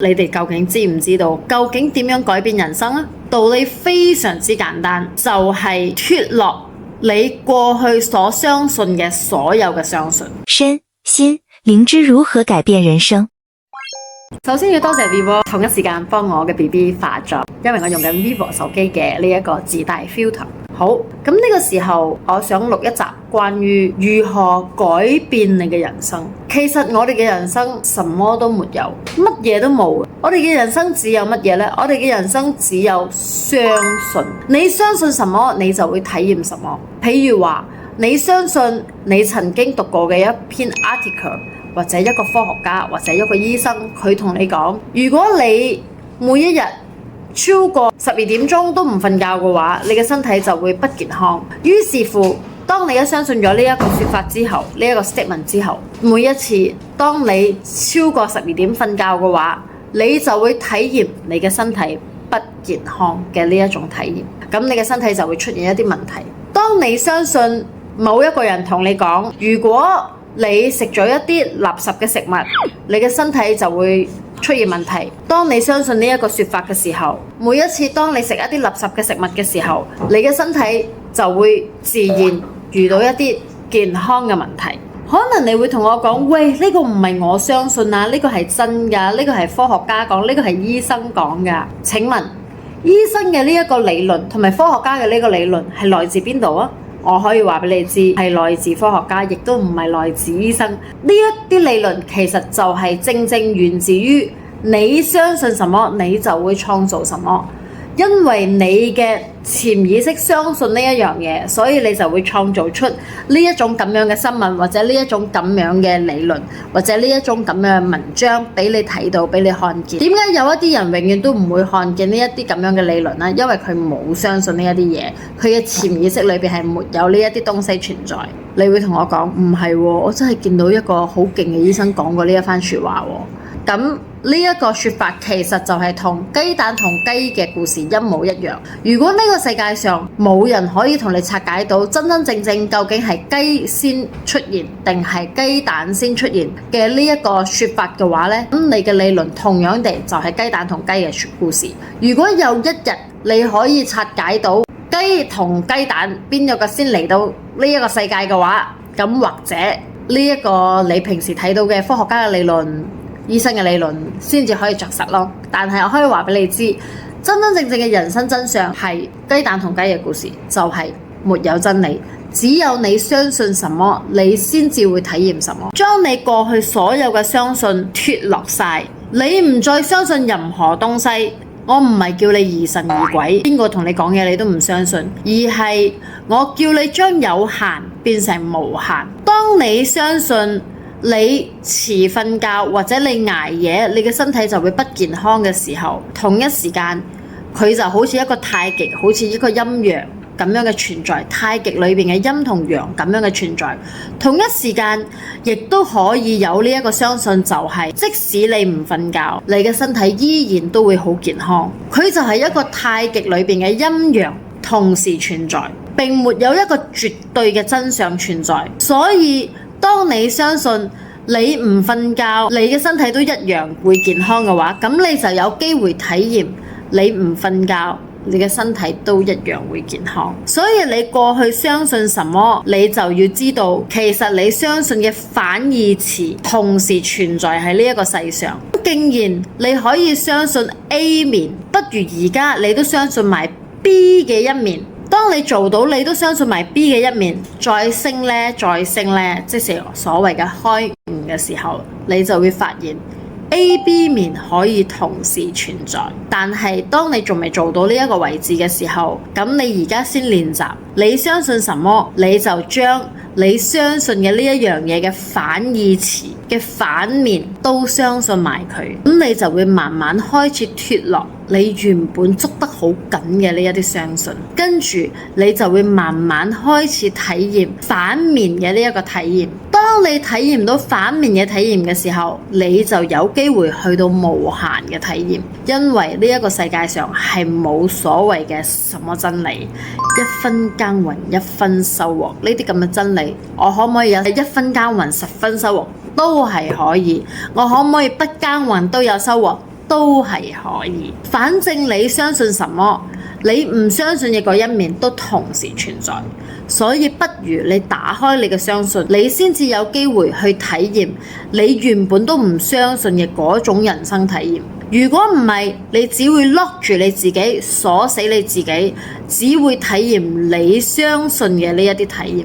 你哋究竟知唔知道究竟點樣改變人生啊？道理非常之簡單，就係脫落你過去所相信嘅所有嘅相信。身心靈知如何改變人生。首先要多謝 Vivo 同一時間幫我嘅 BB 化妝，因為我用緊 Vivo 手機嘅呢一個自帶 filter。好，咁呢個時候我想錄一集關於如何改變你嘅人生。其實我哋嘅人生什麼都沒有，乜嘢都冇。我哋嘅人生只有乜嘢呢？我哋嘅人生只有相信。你相信什麼，你就會體驗什麼。譬如話，你相信你曾經讀過嘅一篇 article， 或者一個科學家，或者一個醫生，佢同你講，如果你每一日超過12點鐘都唔瞓覺嘅話，你嘅身體就會不健康。於是乎，當你一相信咗呢一個說法之後，呢一個 statement 之後，每一次當你超過12點瞓覺嘅話，你就會體驗你嘅身體不健康嘅呢一種體驗。咁你嘅身體就會出現一啲問題。當你相信某一個人同你講，如果你食咗一啲垃圾嘅食物，你嘅身體就會出現問題。當你相信呢一個說法嘅時候，每一次當你食一啲垃圾嘅食物嘅時候，你嘅身體就會自然遇到一啲健康嘅問題。可能你會同我講，喂，呢個唔係我相信啊，呢個係真噶，呢個係科學家講，呢個係醫生講噶。請問醫生嘅呢一個理論同埋科學家嘅呢個理論係來自邊度啊？我可以話俾你知，係來自科學家，亦都唔係來自醫生。呢一啲理論其實就係正正源自於你相信什麼，你就會創造什麼。因為你嘅潛意識相信呢一樣嘢，所以你就會創造出呢一種咁樣嘅新聞，或者呢一種咁樣嘅理論，或者呢一種咁樣嘅文章俾你睇到，俾你看見。點解有一啲人永遠都唔會看見呢一啲咁樣嘅理論呢？因為佢冇相信呢一啲嘢，佢嘅潛意識裏邊係沒有呢一啲東西存在。你會同我講，唔係喎，我真係見到一個好勁嘅醫生講過呢一番說話喎。咁呢一個說法其實就係同雞蛋同雞嘅故事一模一樣。如果呢個世界上冇人可以同你拆解到真真正正究竟係雞先出現定係雞蛋先出現嘅呢一個說法嘅話呢，咁你嘅理論同樣地就係雞蛋同雞嘅故事。如果有一日你可以拆解到雞同雞蛋邊有個先嚟到呢一個世界嘅話，咁或者呢一個你平時睇到嘅科學家嘅理論、醫生嘅理論先至可以着實咯。但係我可以話俾你知，真真正正嘅人生真相係雞蛋同雞嘅故事，就係沒有真理，只有你相信什麼，你先至會體驗什麼。將你過去所有嘅相信脫落晒，你唔再相信任何東西。我唔係叫你疑神疑鬼，邊個同你講嘢你都唔相信，而係我叫你將有限變成無限。當你相信你遲瞓覺或者你捱夜，你嘅身體就會不健康嘅時候，同一時間佢就好似一個太極，好似一個陰陽咁樣嘅存在，太極裏面嘅陰同陽咁樣嘅存在，同一時間亦都可以有呢一個相信，就係即使你唔瞓覺，你嘅身體依然都會好健康。佢就係一個太極裏面嘅陰陽同時存在，並沒有一個絕對嘅真相存在。所以當你相信你唔瞓覺，你嘅身體都一樣會健康嘅話，咁你就有機會體驗你唔瞓覺，你嘅身體都一樣會健康。所以你過去相信什麼，你就要知道，其實你相信嘅反義詞同時存在喺呢一個世上。既然你可以相信 A 面，不如而家你都相信埋 B 嘅一面。當你做到你都相信埋 B 嘅一面，再升呢，即是所謂嘅開悟嘅時候，你就會發現A、B 面可以同時存在。但係當你仲未做到呢一個位置嘅時候，咁你而家先練習，你相信什麼，你就將你相信嘅呢一樣嘢嘅反義詞嘅反面都相信埋佢，咁你就會慢慢開始脫落你原本捉得好緊嘅呢一啲相信，跟住你就會慢慢開始體驗反面嘅呢一個體驗。當你體驗到反面嘅體驗嘅時候，你就有機會去到無限嘅體驗，因為呢一個世界上係冇所謂嘅什麼真理，一分耕耘一分收穫呢啲咁嘅真理，我可唔可以有1分耕耘10分收穫？都係可以。我可唔可以不耕耘都有收穫？都係可以。反正你相信什麼，你唔相信嘅嗰一面都同時存在，所以不如你打開你嘅相信，你先至有機會去體驗你原本都唔相信嘅嗰種人生體驗。如果唔係，你只會 lock 住你自己，鎖死你自己，只會體驗你相信嘅呢一啲體驗。